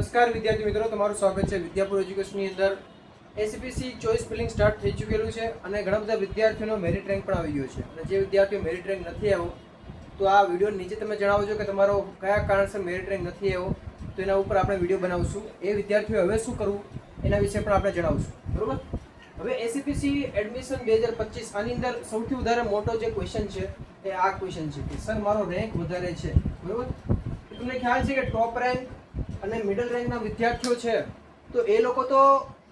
નમસ્કાર વિદ્યાર્થી મિત્રો, તમારું સ્વાગત છે વિદ્યાપુર એજ્યુકેશનની અંદર. એસીપીસી ચોઇસ ફિલિંગ સ્ટાર્ટ થઈ ચૂકેલું છે અને ઘણા બધા વિદ્યાર્થીઓનો મેરિટ રેન્ક પણ આવી ગયો છે. અને જે વિદ્યાર્થીઓ મેરિટ રેન્ક નથી આવ્યો, તો આ વિડીયો નીચે તમે જણાવજો કે તમારો કયા કારણસર મેરિટ રેન્ક નથી આવ્યો, તો એના ઉપર આપણે વિડીયો બનાવશું. એ વિદ્યાર્થીઓ હવે શું કરવું એના વિશે પણ આપણે જણાવશું, બરોબર. હવે એસીપીસી એડમિશન 2025 આની અંદર સૌથી વધારે મોટો જે ક્વેશ્ચન છે એ આ ક્વેશ્ચન છે કે સર મારો રેન્ક વધારે છે, બરોબર. તમને ખ્યાલ છે કે ટોપ રેન્ક અને મિડલ રેન્કના વિદ્યાર્થીઓ છે તો એ લોકો તો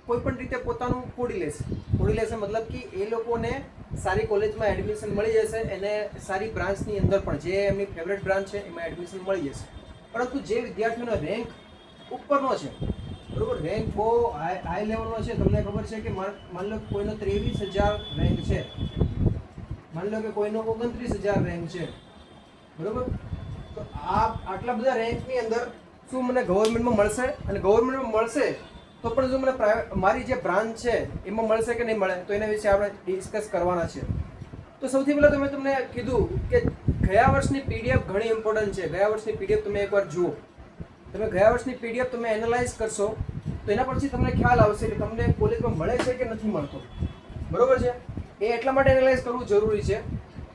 કોઈ પણ રીતે પોતાનું ફોડી લેશે મતલબ કે એ લોકોને સારી કોલેજમાં એડમિશન મળી જશે, એને સારી બ્રાન્ચની અંદર પણ જે એમની ફેવરેટ બ્રાન્ચ છે એમાં એડમિશન મળી જશે. પરંતુ જે વિદ્યાર્થીઓનો રેન્ક ઉપરનો છે, બરોબર, રેન્ક બહુ હાઈ લેવલનો છે, તમને ખબર છે કે માની લો કોઈનો 23,000 રેન્ક છે, માની લો કે કોઈનો 29,000 રેન્ક છે, બરોબર. તો આટલા બધા રેન્કની અંદર શું મને ગવર્મેન્ટમાં મળશે? અને ગવર્મેન્ટમાં મળશે તો પણ જો મને મારી જે બ્રાન્ચ છે એમાં મળશે કે નહીં મળે, તો એના વિશે આપણે ડિસ્કસ કરવાના છે. તો સૌથી પહેલાં તો મેં તમને કીધું કે ગયા વર્ષની પીડીએફ ઘણી ઇમ્પોર્ટન્ટ છે. ગયા વર્ષની પીડીએફ તમે એકવાર જુઓ, તમે ગયા વર્ષની પીડીએફ તમે એનાલાઇઝ કરશો તો એના પછી તમને ખ્યાલ આવશે કે તમને કોલેજમાં મળે છે કે નથી મળતો, બરોબર છે. એ એટલા માટે એનાલાઇઝ કરવું જરૂરી છે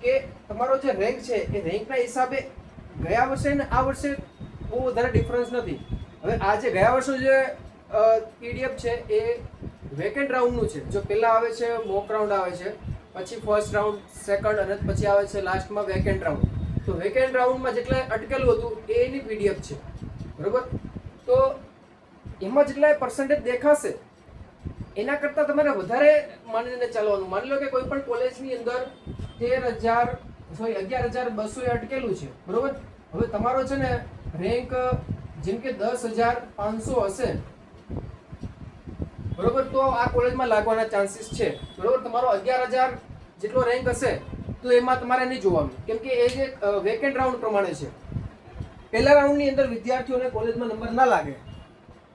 કે તમારો જે રેન્ક છે એ રેન્કના હિસાબે ગયા વર્ષે અને આ વર્ષે બહુ વધારે ડિફરન્સ નથી. હવે આ જે ગયા વર્ષનું જે પીડીએફ છે એ વેકેન્ટ રાઉન્ડનું છે. જો પહેલાં આવે છે મોક રાઉન્ડ આવે છે, પછી ફર્સ્ટ રાઉન્ડ, સેકન્ડ અને પછી આવે છે લાસ્ટમાં વેકેન્ટ રાઉન્ડ. તો વેકેન્ટ રાઉન્ડમાં જેટલા અટકેલું હતું એની પીડીએફ છે, બરોબર. તો એમાં જેટલા પર્સન્ટેજ દેખાશે એના કરતાં તમારે વધારે માનીને ચાલવાનું. માની લો કે કોઈ પણ કોલેજની અંદર 11,200 અટકેલું છે, બરોબર. હવે તમારો છે ને રેન્ક જેમ કે 10,500 હશે, બરોબર, તો આ કોલેજમાં લાગવાના ચાન્સીસ છે, બરોબર. તમારો 11,000 જેટલો રેન્ક હશે તો એમાં તમારે નહીં જોવાનું, કેમ કે એ જે વેકેન્ટ રાઉન્ડ પ્રમાણે છે. પહેલા રાઉન્ડની અંદર વિદ્યાર્થીઓને કોલેજમાં નંબર ના લાગે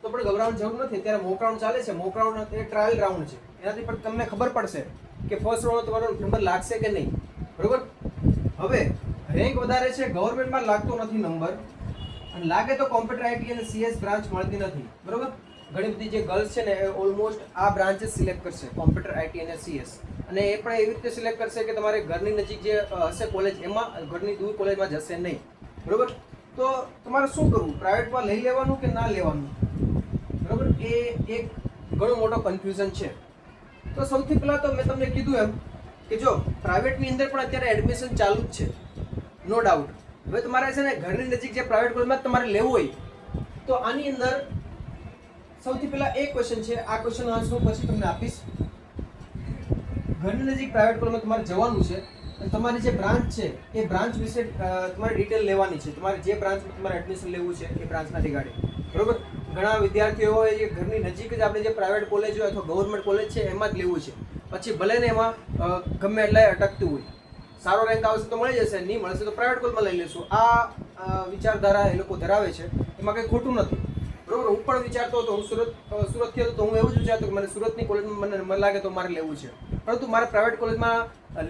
તો પણ ગભરાવાની જરૂર નથી. અત્યારે મોક રાઉન્ડ ચાલે છે. મોક રાઉન્ડ એ ટ્રાયલ રાઉન્ડ છે, એનાથી પણ તમને ખબર પડશે કે ફર્સ્ટ રાઉન્ડ તમારો નંબર લાગશે કે નહીં, બરોબર. હવે રેન્ક વધારે છે, ગવર્મેન્ટમાં લાગતો નથી નંબર, અને લાગે તો કોમ્પ્યુટર આઈટી અને સીએસ બ્રાન્ચ મળતી નથી, બરોબર. ઘણી બધી જે ગર્લ્સ છે ને એ ઓલમોસ્ટ આ બ્રાન્ચ સિલેક્ટ કરશે, કોમ્પ્યુટર આઈટી અને સીએસ. અને એ પણ એવી રીતે સિલેક્ટ કરશે કે તમારે ઘરની નજીક જે હશે કોલેજ એમાં, ઘરની દૂર કોલેજમાં જશે નહીં, બરોબર. તો તમારે શું કરવું? પ્રાઇવેટમાં લઈ લેવાનું કે ના લેવાનું, બરોબર. એ એક ઘણો મોટો કન્ફ્યુઝન છે. તો સૌથી પહેલાં તો મેં તમને કીધું એમ કે જો પ્રાઇવેટની અંદર પણ અત્યારે એડમિશન ચાલુ જ છે, નો ડાઉટ. હવે તમારે છે ને ઘરની નજીક જે પ્રાઇવેટ કોલેજમાં તમારે લેવું હોય તો આની અંદર સૌથી પહેલા એક ક્વેશ્ચન છે. આ ક્વેશ્ચનનો આન્સર હું પછી તમને આપીશ. ઘરની નજીક પ્રાઇવેટ કોલેજમાં તમારે જવાનું છે અને તમારી જે બ્રાન્ચ છે એ બ્રાન્ચ વિશે તમારે ડિટેલ લેવાની છે. તમારે જે બ્રાન્ચમાં તમારે એડમિશન લેવું છે એ બ્રાન્ચના રિગાર્ડિંગ, બરોબર. ઘણા વિદ્યાર્થીઓ હોય એ ઘરની નજીક જ આપણે જે પ્રાઇવેટ કોલેજ હોય અથવા ગવર્મેન્ટ કોલેજ છે એમાં જ લેવું છે. પછી ભલે ને એમાં ગમે એટલાય અટકતું હોય, સારો રેન્ક આવશે તો મળી જશે, નહીં મળશે તો પ્રાઇવેટ કોલેજમાં લઈ લેશું. આ વિચારધારા એ લોકો ધરાવે છે, એમાં કંઈ ખોટું નથી, બરોબર. હું પણ વિચારતો હતો, હું સુરતથી હતો તો હું એવું જ વિચારતો કે મને સુરતની કોલેજમાં મને લાગે તો મારે લેવું છે, પરંતુ મારે પ્રાઇવેટ કોલેજમાં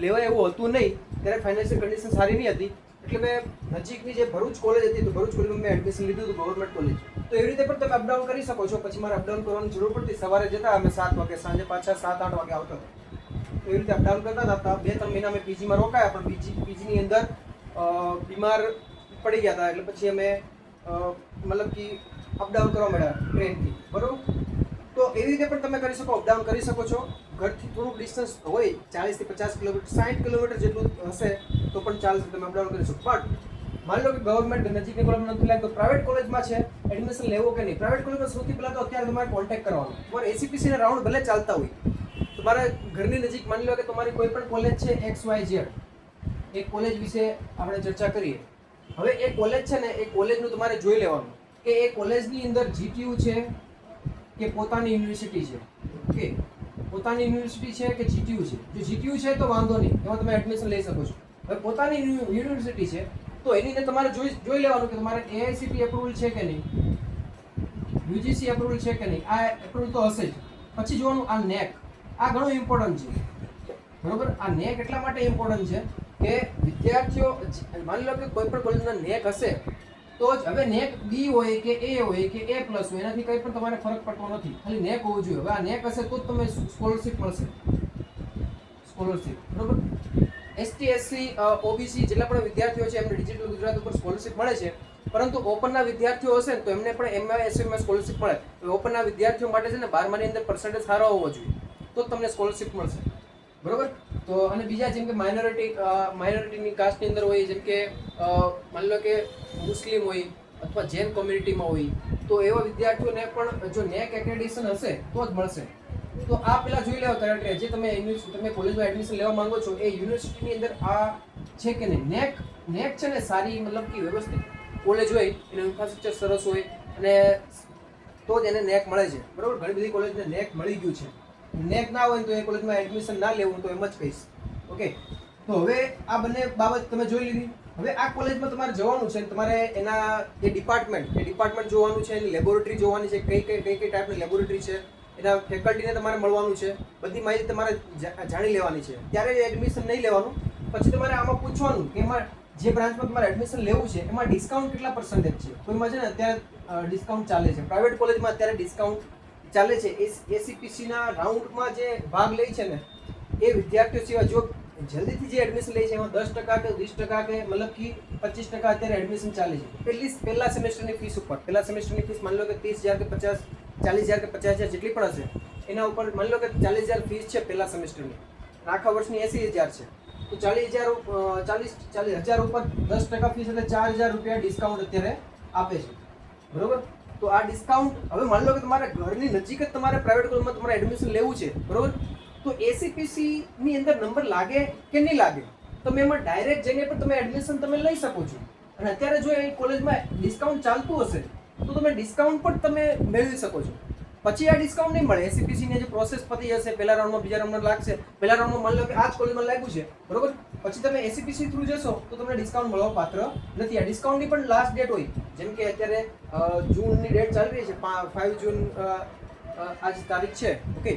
લેવાય એવું હતું નહીં. ત્યારે ફાઇનાન્શિયલ કન્ડિશન સારી નહીં હતી, એટલે મેં નજીકની જે ભરૂચ કોલેજ હતી તો ભરૂચ કોલેજમાં મેં એડમિશન લીધું હતું, ગવર્મેન્ટ કોલેજ. તો એવી રીતે પણ તમે અપડાઉન કરી શકો છો. પછી મારે અપડાઉન કરવાની જરૂર પડતી. સવારે જતા અમે 7 વાગે, સાંજે પાછા 7-8 વાગે આવતા હતા. તો એવી રીતે અપડાઉન કરતા હતા. 2-3 મહિના અમે પીજીમાં રોકાયા, પણ પીજીની અંદર બીમાર પડી ગયા હતા, એટલે પછી અમે મતલબ કે અપડાઉન કરવા મળ્યા ટ્રેનથી, બરોબર. તો એવી રીતે પણ તમે કરી શકો, અપડાઉન કરી શકો છો. ઘરથી થોડુંક ડિસ્ટન્સ હોય, 40 થી 50 કિલોમીટર, 60 કિલોમીટર જેટલું હશે તો પણ ચાલશે, તમે અપડાઉન કરી શકો. બટ માની લો કે ગવર્મેન્ટ નજીકની કોલેજમાં નથી લાગતો, પ્રાઇવેટ કોલેજમાં છે, એડમિશન લેવો કે નહીં? પ્રાઇવેટ કોલેજમાં સૌથી પહેલાં તો અત્યારે તમારે કોન્ટેક્ટ કરવાનો. તમારે એસીપીસીના રાઉન્ડ ભલે ચાલતા હોય, તમારા ઘરની નજીક માની લો કે તમારી કોઈ પણ કોલેજ છે XYZ, એ કોલેજ વિશે આપણે ચર્ચા કરીએ. હવે એ કોલેજ છે ને એ કોલેજનું તમારે જોઈ લેવાનું કે એ કોલેજની અંદર જીટીયુ છે કે પોતાની યુનિવર્સિટી છે. ઓકે, પોતાની યુનિવર્સિટી છે કે જીટીયુ છે? જો જીટીયુ છે તો વાંધો નહીં, એમાં તમે એડમિશન લઈ શકો છો. હવે પોતાની યુનિવર્સિટી છે તો એની અંદર તમારે જોઈ લેવાનું કે તમારે એઆઈસીટી એપ્રુવલ છે કે નહીં, યુજીસી એપ્રુવલ છે કે નહીં. આ એપ્રુવલ તો હશે જ. પછી જોવાનું આ નેક, આ ઘણું ઇમ્પોર્ટન્ટ છે, બરોબર. આ નેક એટલા માટે ઇમ્પોર્ટન્ટ છે કે વિદ્યાર્થીઓ માની લો કે કોઈ પણ કોલેજના નેક હશે તો જ હવે નેક બી હોય કે એ હોય કે એ પ્લસ હોય એનાથી કંઈ પણ તમારે ફરક પડતો નથી, ખાલી નેક હોવું જોઈએ. હવે આ નેક હશે તો જ તમને સ્કોલરશિપ મળશે, સ્કોલરશિપ. બરોબર. એસટી એસસી ઓબીસી જેટલા પણ વિદ્યાર્થીઓ છે એમને ડિજિટલ ગુજરાત ઉપર સ્કોલરશિપ મળે છે, પરંતુ ઓપનના વિદ્યાર્થીઓ હશે ને તો એમને પણ એમમાં એસયુમાં સ્કોલરશિપ મળે. ઓપનના વિદ્યાર્થીઓ માટે છે ને 12માની અંદર પર્સન્ટેજ સારો હોવો જોઈએ તો જ તમને સ્કોલરશિપ મળશે. બરોબર. તો અને બીજા જેમ કે માઇનોરિટીની કાસ્ટની અંદર હોય, જેમ કે માની લો કે મુસ્લિમ હોય અથવા જૈન કોમ્યુનિટીમાં હોય, તો એવા વિદ્યાર્થીઓને પણ જો નેક એક્રેડિટેશન હશે તો જ મળશે. તો આ પેલા જોઈ લેવા ક્રાઇટેરિયા, જે તમે કોલેજમાં એડમિશન લેવા માંગો છો એ યુનિવર્સિટીની અંદર આ છે કે નહીં. નેક છે ને સારી, મતલબ કે વ્યવસ્થિત કોલેજ હોય, એનું ઇન્ફ્રાસ્ટ્રક્ચર સરસ હોય અને તો જ એને નેક મળે છે. બરાબર. ઘણી બધી કોલેજને નેક મળી ગયું છે. નેક ના હોય તો એ કોલેજમાં એડમિશન ના લેવું, તો એમ જ કહીશ. ઓકે. તો હવે આ બંને બાબત તમે જોઈ લીધી. હવે આ કોલેજમાં તમારે જવાનું છે, તમારે એના જે ડિપાર્ટમેન્ટ જોવાનું છે, એની લેબોરેટરી જોવાની છે, કઈ ટાઈપની લેબોરેટરી છે, એના ફેકલ્ટીને તમારે મળવાનું છે, બધી માહિતી તમારે જાણી લેવાની છે. ત્યારે એડમિશન નહીં લેવાનું. પછી તમારે આમાં પૂછવાનું કે એમાં જે બ્રાન્ચમાં તમારે એડમિશન લેવું છે એમાં ડિસ્કાઉન્ટ કેટલા પર્સન્ટેજ છે. કોઈમાં છે ને અત્યારે ડિસ્કાઉન્ટ ચાલે છે, પ્રાઇવેટ કોલેજમાં અત્યારે ડિસ્કાઉન્ટ ચાલે છે. એસીપીસીના રાઉન્ડમાં જે ભાગ લે છે ને એ વિદ્યાર્થીઓ સિવાય જો જલ્દીથી જે એડમિશન લે છે એમાં 10% કે 20% કે મતલબ કે 25% અત્યારે એડમિશન ચાલે છે. પહેલા સેમેસ્ટરની ફીસ ઉપર. પહેલા સેમેસ્ટરની ફીસ માની લો કે 30,000 કે 40,000 કે 50,000 જેટલી પણ હશે, એના ઉપર માની લો કે 40,000 ફીસ છે પહેલા સેમેસ્ટરની, આખા વર્ષની 80,000 છે. તો 40,000 ઉપર 10% ફીસ એટલે 4,000 રૂપિયા ડિસ્કાઉન્ટ અત્યારે આપે છે. બરોબર. તો આ ડિસ્કાઉન્ટ હવે માની લો કે તમારા ઘરની નજીક જ તમારે પ્રાઇવેટ કોલેજમાં તમારે એડમિશન લેવું છે. બરોબર. તો એસીપીસી ની અંદર નંબર લાગે કે નહીં લાગે, તમે એમાં ડાયરેક્ટ જઈને પણ તમે એડમિશન તમે લઈ શકો છો. અને અત્યારે જો એ કોલેજમાં ડિસ્કાઉન્ટ ચાલતું હશે તો તમે ડિસ્કાઉન્ટ પણ તમે મેળવી શકો છો. પછી આ ડિસ્કાઉન્ટ નહીં મળે. એસીપીસીની જે પ્રોસેસ પતી જશે, પહેલા રાઉન્ડમાં બીજા રાઉન્ડમાં લાગશે. પહેલા રાઉન્ડમાં માની લો કે આ જ કોલેજમાં લાગ્યું છે, બરોબર. પછી તમે એસીપીસી થ્રુ જશો તો તમને ડિસ્કાઉન્ટ મળવા પાત્ર નથી. આ ડિસ્કાઉન્ટની પણ લાસ્ટ ડેટ હોય, જેમ કે અત્યારે જૂનની ડેટ ચાલી રહી છે, 5 જૂન આજ તારીખ છે. ઓકે.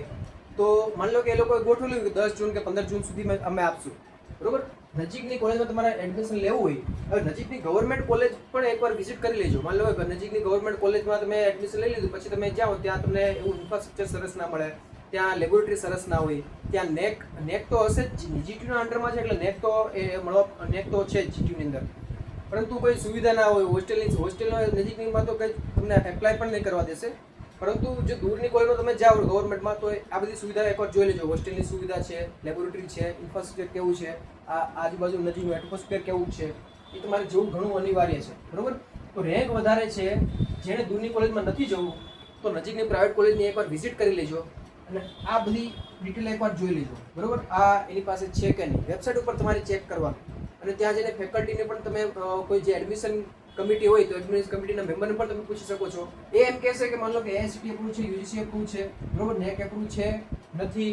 તો માની લો કે એ લોકોએ ગોઠવેલું કે 10 જૂન કે 15 જૂન સુધીમાં અમે આપશું. બરોબર. નજીકની કોલેજમાં તમારે એડમિશન લેવું હોય, હવે નજીકની ગવર્મેન્ટ કોલેજ પણ એકવાર વિઝિટ કરી લેજો. માની લો કે નજીકની ગવર્મેન્ટ કોલેજમાં તમે એડમિશન લઈ લીધું, પછી તમે જાઓ ત્યાં તમને એવું ઇન્ફ્રાસ્ટ્રક્ચર સરસ ના મળે, ત્યાં લેબોરેટરી સરસ ના હોય, ત્યાં નેક તો હશે જ, જીટીયુના અંડરમાં છે એટલે નેક તો છે જ જીટીયુની અંદર, પરંતુ કોઈ સુવિધા ના હોય. હોસ્ટેલનો નજીકનીમાં તો કંઈ તમને એપ્લાય પણ નહીં કરવા દેશે. પરંતુ જો દૂરની કોલેજમાં તમે જાઓ ગવર્મેન્ટમાં તો આ બધી સુવિધા એકવાર જોઈ લેજો. હોસ્ટેલની સુવિધા છે, લેબોરેટરી છે, ઇન્ફ્રાસ્ટ્રક્ચર કેવું છે, આ આજુબાજુ નજીકનું એટમોસ્ફિયર કેવું છે, એ તમારે જોવું ઘણું અનિવાર્ય છે. બરોબર. તો રેન્ક વધારે છે, જેણે દૂરની કોલેજમાં નથી જવું તો નજીકની પ્રાઇવેટ કોલેજની એકવાર વિઝિટ કરી લેજો અને આ બધી ડિટેલ એકવાર જોઈ લેજો. બરોબર. આ એની પાસે છે કે નહીં, વેબસાઇટ ઉપર તમારે ચેક કરવાનું. અને ત્યાં જઈને ફેકલ્ટીને પણ તમે કોઈ જે એડમિશન કમિટી હોય તો એડમિશન કમિટીના મેમ્બરને પણ તમે પૂછી શકો છો. એ એમ કહેશે કે માનો કે એઆઈસીટી એપ્રુવ છે, યુજીસી એપ્રુવ છે, બરોબર, નેક એપ્રુવ છે, નથી.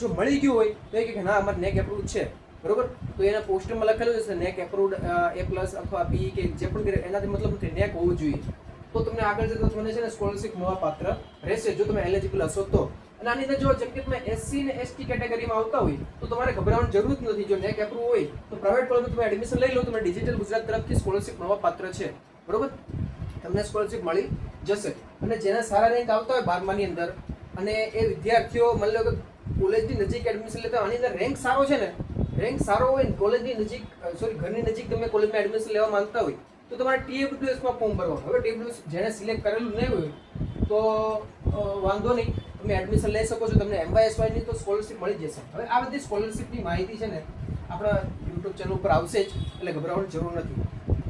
જો મળી ગયું હોય તો એ કે ના અમારે નેક એપ્રુવ છે, બરોબર. તો એના પોસ્ટરમાં લખેલું હશે નેક એપ્રુવડ A+ અથવા B કે જે પણ, એનાથી મતલબ નથી, નેક હોવું જોઈએ. તો તમને આગળ જતા તમને છે ને સ્કોલરશિપ મળવા પાત્ર રહેશે જો તમે એલિજિબલ હશો તો. અને આની અંદર જો જેમ કે તમે એસસી ને એસટી કેટેગરીમાં આવતા હોય તો તમારે ગભરાવાની જરૂર જ નથી. જો નેક એપ્રુવ હોય તો પ્રાઇવેટ કોલેજમાં તમે એડમિશન લઈ લો, તમને ડિજિટલ ગુજરાત તરફથી સ્કોલરશિપ મળવા પાત્ર છે. બરોબર. તમને સ્કોલરશિપ મળી જશે. અને જેના સારા રેન્ક આવતા હોય 12માની અંદર અને એ વિદ્યાર્થીઓ માની લો કે કોલેજની નજીક એડમિશન લેતા હોય, આની અંદર રેન્ક સારો છે ને, રેન્ક સારો હોય ને કોલેજની નજીક, ઘરની નજીક તમે કોલેજમાં એડમિશન લેવા માંગતા હોય તો તમારે TWSમાં ફોર્મ ભરવાનું. હવે TWS જેણે સિલેક્ટ કરેલું નહીં હોય તો વાંધો નહીં, તમે એડમિશન લઈ શકો છો. તમને MYSYની તો સ્કોલરશિપ મળી જશે. હવે આ બધી સ્કોલરશિપની માહિતી છે ને આપણા યુટ્યુબ ચેનલ ઉપર આવશે જ, એટલે ગભરાવાની જરૂર નથી.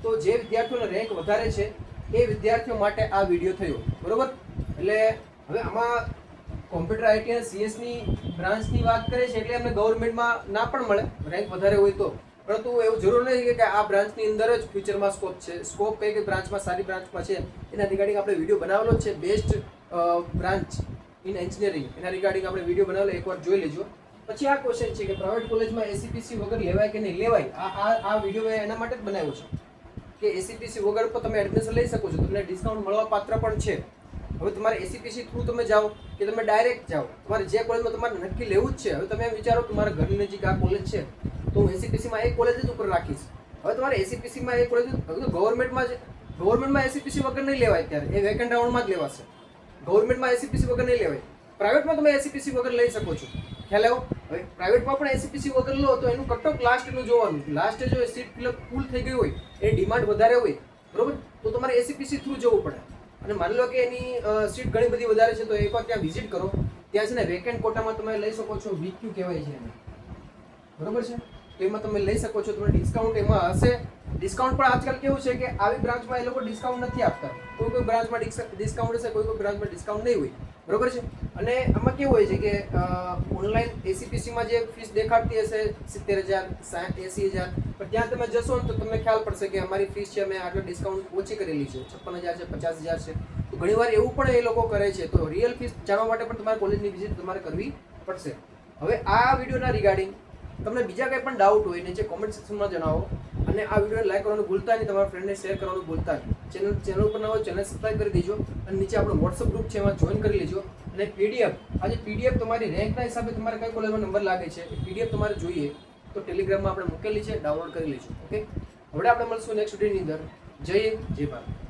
તો જે વિદ્યાર્થીઓનો રેન્ક વધારે છે એ વિદ્યાર્થીઓ માટે આ વિડીયો થયો. બરોબર. એટલે હવે આમાં કોમ્પ્યુટર આઈટી અને CS ની બ્રાન્ચની વાત કરે છે એટલે અમને ગવર્મેન્ટમાં ના પણ મળે રેન્ક વધારે હોય તો, પરંતુ એવું જરૂર નથી કે આ બ્રાન્ચની અંદર જ ફ્યુચરમાં સ્કોપ છે. સ્કોપ કઈ બ્રાન્ચમાં, સારી બ્રાન્ચમાં છે એના રિગાર્ડિંગ આપણે વિડીયો બનાવેલો જ છે. બેસ્ટ બ્રાન્ચ ઇન એન્જિનિયરિંગ, એના રિગાર્ડિંગ આપણે વિડીયો બનાવેલો, એકવાર જોઈ લેજો. પછી આ ક્વેશ્ચન છે કે પ્રાઇવેટ કોલેજમાં એસીપીસી વગર લેવાય કે નહીં લેવાય. આ વિડીયો મેં એના માટે જ બનાવ્યો છે કે એસીપીસી વગર પણ તમે એડમિશન લઈ શકો છો, તમને ડિસ્કાઉન્ટ મળવા પાત્ર પણ છે. હવે તમારે એસીપીસી થ્રુ તમે જાઓ કે તમે ડાયરેક્ટ જાઓ, તમારે જે કોલેજમાં તમારે નક્કી લેવું જ છે. હવે તમે એમ વિચારો કે મારા ઘરની નજીક આ કોલેજ છે તો હું એસીપીસીમાં એ કોલેજ જ ઉપર રાખીશ. હવે તમારે એસીપીસીમાં એ કોલેજ ગવર્મેન્ટમાં જ ગવર્મેન્ટમાં એસસીપીસી વગર નહીં લેવાય અત્યારે, એ વેકન્ટ રાઉન્ડમાં જ લેવાશે. ગવર્મેન્ટમાં એસસીપીસી વગર નહીં લેવાય. પ્રાઇવેટમાં તમે એસસીપીસી વગર લઈ શકો છો. ખ્યાલ આવ્યો? હવે પ્રાઇવેટમાં પણ એસસીપીસી વગર લો તો એનું કટ ઓફ લાસ્ટનું જોવાનું. લાસ્ટ જો સીટ ફૂલ થઈ ગઈ હોય, એ ડિમાન્ડ વધારે હોય, બરોબર, તો તમારે એસસીપીસી થ્રુ જવું પડે. અને માની લો કે એની સીટ ઘણી બધી વધારે છે, તો એકવાર ત્યાં વિઝિટ કરો. ત્યાં છે ને વેકેન્ટ કોટામાં તમે લઈ શકો છો, વીક્યુ કહેવાય છે એને, બરોબર છે. તો એમાં તમે લઈ શકો છો, તમને ડિસ્કાઉન્ટ એમાં હશે. ડિસ્કાઉન્ટ પણ આજકાલ કેવું છે કે આવી બ્રાન્ચમાં એ લોકો ડિસ્કાઉન્ટ નથી આપતા. કોઈ બ્રાન્ચમાં ડિસ્કાઉન્ટ હશે, કોઈ બ્રાન્ચમાં ડિસ્કાઉન્ટ નહીં હોય, બરોબર છે. અને આમાં કેવું હોય છે કે ઓનલાઈન એસસીપીસીમાં જે ફીસ દેખાડતી હશે 70,000, 80,000, પણ ત્યાં તમે જશો ને તો તમને ખ્યાલ પડશે કે અમારી ફીસ છે, અમે આટલો ડિસ્કાઉન્ટ ઓછી કરેલી છે, 56,000 છે, 50,000 છે. તો ઘણીવાર એવું પણ એ લોકો કરે છે. તો રિયલ ફીસ જાણવા માટે પણ તમારે કોલેજની વિઝિટ તમારે કરવી પડશે. હવે આ વિડીયોના રિગાર્ડિંગ તમને બીજા કંઈ પણ ડાઉટ હોય નીચે કોમેન્ટ સેક્શનમાં જણાવો. અને આ વિડીયોને લાઈક કરવાનું ભૂલતા નહીં, તમારા ફ્રેન્ડને શેર કરવાનું ભૂલતા નહીં. ચેનલ ઉપર ન હોય ચેનલ સબસ્ક્રાઈબ કરી દેજો. અને નીચે આપણો વોટ્સઅપ ગ્રુપ છે, એમાં જોઈન કરી લેજો. અને પીડીએફ, આજે પીડીએફ તમારી રેન્કના હિસાબે તમારે કઈ કોલેજમાં નંબર લાગે છે એ પીડીએફ તમારે જોઈએ તો ટેલિગ્રામમાં આપણે મૂકેલી છે, ડાઉનલોડ કરી લેજો. ઓકે, હવે આપણે મળશું નેક્સ્ટ વિડીયોની અંદર. જય હિન્દ, જય ભારત.